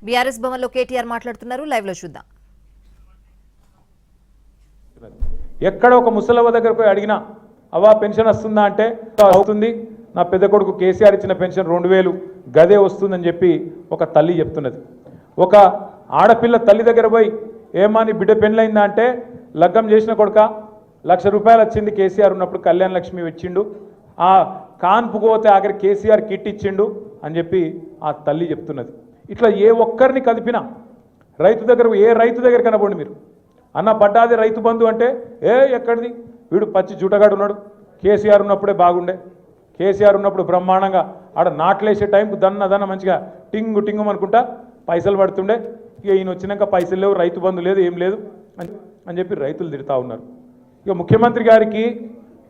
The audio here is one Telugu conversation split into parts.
బీఆర్ఎస్ భవన్లో కేటీఆర్ మాట్లాడుతున్నారు. లైవ్ లో చూద్దాం. ఎక్కడ ఒక ముసలవ్వ దగ్గర పోయి అడిగినా అవ్వ పెన్షన్ వస్తుందా అంటే అవుతుంది, నా పెద్ద కొడుకు కేసీఆర్ ఇచ్చిన పెన్షన్ 2000 గదే వస్తుందని చెప్పి ఒక తల్లి చెప్తున్నది. ఒక ఆడపిల్ల తల్లి దగ్గర పోయి ఏమా నీ బిడ్డ పెళ్ళైందా అంటే లగ్గం చేసిన కొడుక ₹1,00,000 వచ్చింది కేసీఆర్ ఉన్నప్పుడు, కళ్యాణ లక్ష్మి ఇచ్చిండు, ఆ కాన్పుకు పోతే ఆఖరి కేసీఆర్ కిట్ ఇచ్చిండు అని చెప్పి ఆ తల్లి చెప్తున్నది. ఇట్లా ఏ ఒక్కరిని కదిపినా రైతు దగ్గర ఏ రైతు దగ్గర కనపండి మీరు అన్న పడ్డాది రైతు బంధు అంటే ఎక్కడిది వీడు పచ్చి జూటగాడు ఉన్నాడు, కేసీఆర్ ఉన్నప్పుడే బాగుండే, కేసీఆర్ ఉన్నప్పుడు బ్రహ్మాండంగా ఆడ నాట్లేసే టైంకు దన్న మంచిగా టింగు టింగు అనుకుంటా పైసలు పడుతుండే, ఇక ఈయన వచ్చినాక పైసలు లేవు, రైతు బంధు లేదు, ఏం లేదు అని చెప్పి రైతులు తిడతా ఉన్నారు. ఇక ముఖ్యమంత్రి గారికి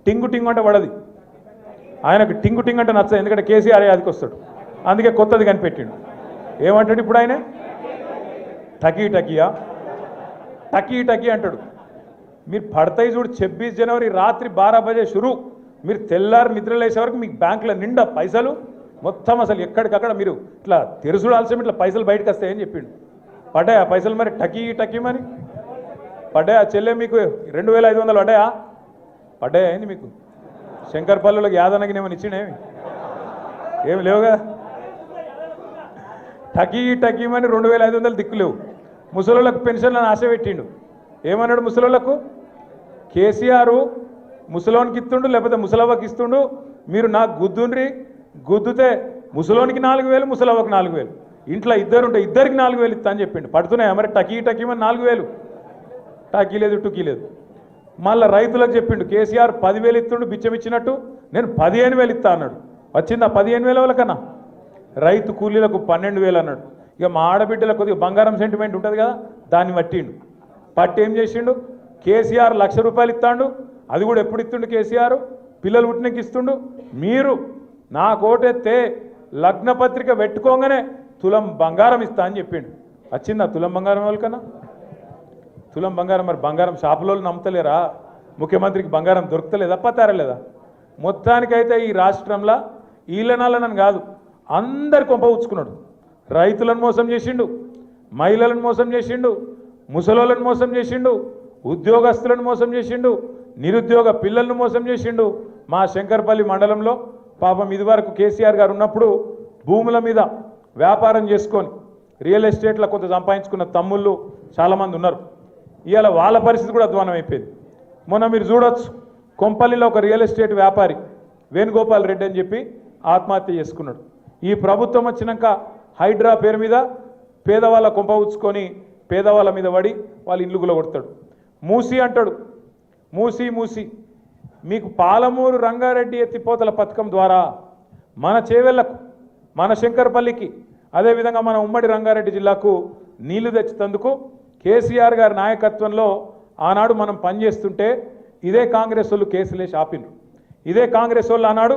టింగు టింగు అంటే పడది, ఆయనకు టింగు టింగు అంటే నచ్చదు, ఎందుకంటే కేసీఆర్ అదికి వస్తాడు, అందుకే కొత్తది కనిపెట్టిండు. ఏమంటాడు ఇప్పుడు ఆయన? టకీ టకీయా, టకీ టకీ అంటాడు. మీరు పడతాయి చూడు 26 జనవరి రాత్రి 12 బజే షురు, మీరు తెల్లారి నిద్రలేసే వరకు మీకు బ్యాంకులో నిండా పైసలు మొత్తం అసలు ఎక్కడికక్కడ మీరు ఇట్లా తెరుసుడాల్సిన ఇట్లా పైసలు బయటకు వస్తాయని చెప్పిండు. పడ్డాయా పైసలు మరి? టకీ టకీ మరి పడ్డాయా? చెల్లె మీకు 2500 పడ్డాయా? పడ్డాయా ఏంది మీకు? శంకర్పల్లిలోకి యాదనకి ఏమైనా ఇచ్చిండేమి? ఏమి లేవు కదా. టకీ టకీమని 2500 దిక్కులేవు. ముసలోళ్ళకు పెన్షన్లను ఆశ పెట్టిండు. ఏమన్నాడు ముసలోళ్ళకు? కేసీఆర్ ముసలోనికి ఇస్తుండు, లేకపోతే ముసలవ్వకి ఇస్తుండు, మీరు నాకు గుద్దుండ్రి, గుద్దుతే ముసలోనికి 4000, ముసలవ్వకు 4000, ఇంట్లో ఇద్దరుంటే ఇద్దరికి 4000 ఇస్తా అని చెప్పిండు. పడుతున్నాయా మరి? టకీ టకీమని 4000, టకీ లేదు టుకీ లేదు. మళ్ళీ రైతులకు చెప్పిండు కేసీఆర్ 10,000 ఇస్తుండు బిచ్చం ఇచ్చినట్టు, నేను 15,000 ఇస్తా అన్నాడు. వచ్చిందా 15,000 వాళ్ళకన్నా? రైతు కూలీలకు 12,000 అన్నాడు. ఇక మా ఆడబిడ్డలకు కొద్దిగా బంగారం సెంటిమెంట్ ఉంటుంది కదా, దాన్ని పట్టిండు. పట్టి ఏం చేసిండు? కేసీఆర్ ₹1,00,000 ఇస్తాడు, అది కూడా ఎప్పుడు ఇస్తుండు కేసీఆర్? పిల్లలు పుట్టినకి ఇస్తుండు. మీరు నా కోటెత్తే లగ్న పత్రిక పెట్టుకోగానే తులం బంగారం ఇస్తా అని చెప్పిండు. వచ్చిందా తులం బంగారం వాళ్ళకన్నా? తులం బంగారం మరి బంగారం షాపులో నమ్ముతలేరా? ముఖ్యమంత్రికి బంగారం దొరుకుతలేదా, పతారలేదా? మొత్తానికైతే ఈ రాష్ట్రంలో ఈలనాలనని కాదు, అందరు కొంపవుచ్చుకున్నాడు. రైతులను మోసం చేసిండు, మహిళలను మోసం చేసిండు, ముసలోళ్ళను మోసం చేసిండు, ఉద్యోగస్తులను మోసం చేసిండు, నిరుద్యోగ పిల్లలను మోసం చేసిండు. మా శంకర్పల్లి మండలంలో పాపం ఇదివరకు కేసీఆర్ గారు ఉన్నప్పుడు భూముల మీద వ్యాపారం చేసుకొని రియల్ ఎస్టేట్లో కొంత సంపాదించుకున్న తమ్ముళ్ళు చాలామంది ఉన్నారు. ఇవాళ వాళ్ళ పరిస్థితి కూడా అధ్వానం అయిపోయింది. మొన్న మీరు చూడొచ్చు, కొంపల్లిలో ఒక రియల్ ఎస్టేట్ వ్యాపారి వేణుగోపాల్ రెడ్డి అని చెప్పి ఆత్మహత్య చేసుకున్నాడు. ఈ ప్రభుత్వం వచ్చినాక హైడ్రా పేరు మీద పేదవాళ్ళ కొంప ఉచ్చుకొని పేదవాళ్ళ మీద పడి వాళ్ళ ఇల్లు గులగొడతాడు. మూసి అంటాడు, మూసి మూసి. మీకు పాలమూరు రంగారెడ్డి ఎత్తిపోతల పథకం ద్వారా మన చేవెళ్లకు, మన శంకర్పల్లికి, అదేవిధంగా మన ఉమ్మడి రంగారెడ్డి జిల్లాకు నీళ్లు తెచ్చేందుకు కేసీఆర్ గారి నాయకత్వంలో ఆనాడు మనం పనిచేస్తుంటే ఇదే కాంగ్రెస్ వాళ్ళు కేసులేసి ఆపినారు. ఇదే కాంగ్రెస్ వాళ్ళు ఆనాడు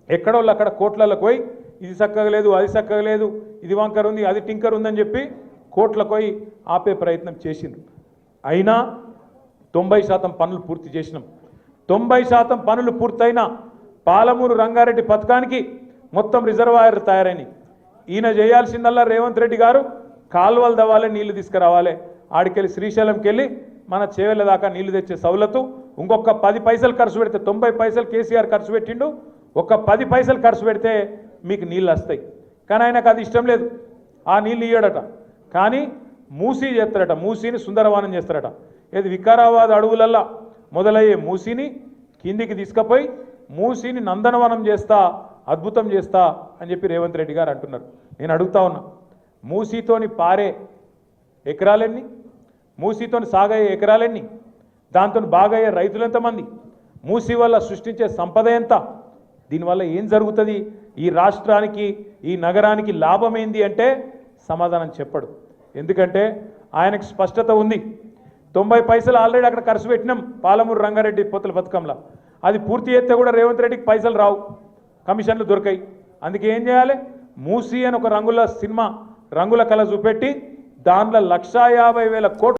ఎక్కడోళ్ళు అక్కడ కోట్లకు పోయి ఇది చక్కగా లేదు, అది చక్కగా లేదు, ఇది వంకర్ ఉంది, అది టింకర్ ఉందని చెప్పి కోట్లకు పోయి ఆపే ప్రయత్నం చేసిండ్రు. అయినా 90% పనులు పూర్తి చేసినాం. 90% పనులు పూర్తయినా పాలమూరు రంగారెడ్డి పథకానికి మొత్తం రిజర్వాయర్ తయారైనాయి. ఈయన చేయాల్సిందల్లా రేవంత్ రెడ్డి గారు కాలువలు దవ్వాలి, నీళ్లు తీసుకురావాలి, ఆడికెళ్ళి శ్రీశైలంకి వెళ్ళి మన చేవెళ్ళ దాకా నీళ్లు తెచ్చే సౌలతు. ఇంకొక 10 పైసలు ఖర్చు పెడితే, 90 పైసలు కేసీఆర్ ఖర్చు పెట్టిండు, ఒక 10 పైసలు ఖర్చు పెడితే మీకు నీళ్ళు వస్తాయి. కానీ ఆయనకు అది ఇష్టం లేదు, ఆ నీళ్ళు ఇయ్యడట. కానీ మూసీ చేస్తారట, మూసీని సుందరవనం చేస్తారట. ఏది వికారాబాద్ అడవులల్లా మొదలయ్యే మూసీని కిందికి తీసుకుపోయి మూసీని నందనవనం చేస్తా, అద్భుతం చేస్తా అని చెప్పి రేవంత్ రెడ్డి గారు అంటున్నారు. నేను అడుగుతా ఉన్నా, మూసీతోని పారే ఎకరాలెన్ని, మూసీతోని సాగయ్యే ఎకరాలెన్ని, దాంతో బాగయ్యే రైతులు ఎంతమంది, మూసీ వల్ల సృష్టించే సంపద ఎంత, దీనివల్ల ఏం జరుగుతుంది, ఈ రాష్ట్రానికి ఈ నగరానికి లాభం ఏంది అంటే సమాధానం చెప్పడు. ఎందుకంటే ఆయనకు స్పష్టత ఉంది. 90 పైసలు ఆల్రెడీ అక్కడ ఖర్చు పెట్టినాం పాలమూరు రంగారెడ్డి పొత్తుల పథకంలో. అది పూర్తి చేస్తే కూడా రేవంత్ రెడ్డికి పైసలు రావు, కమిషన్లు దొరకాయి. అందుకే ఏం చేయాలి? మూసీ అని ఒక రంగుల సినిమా, రంగుల కళ చూపెట్టి దాంట్లో 1,50,000 కోట్లు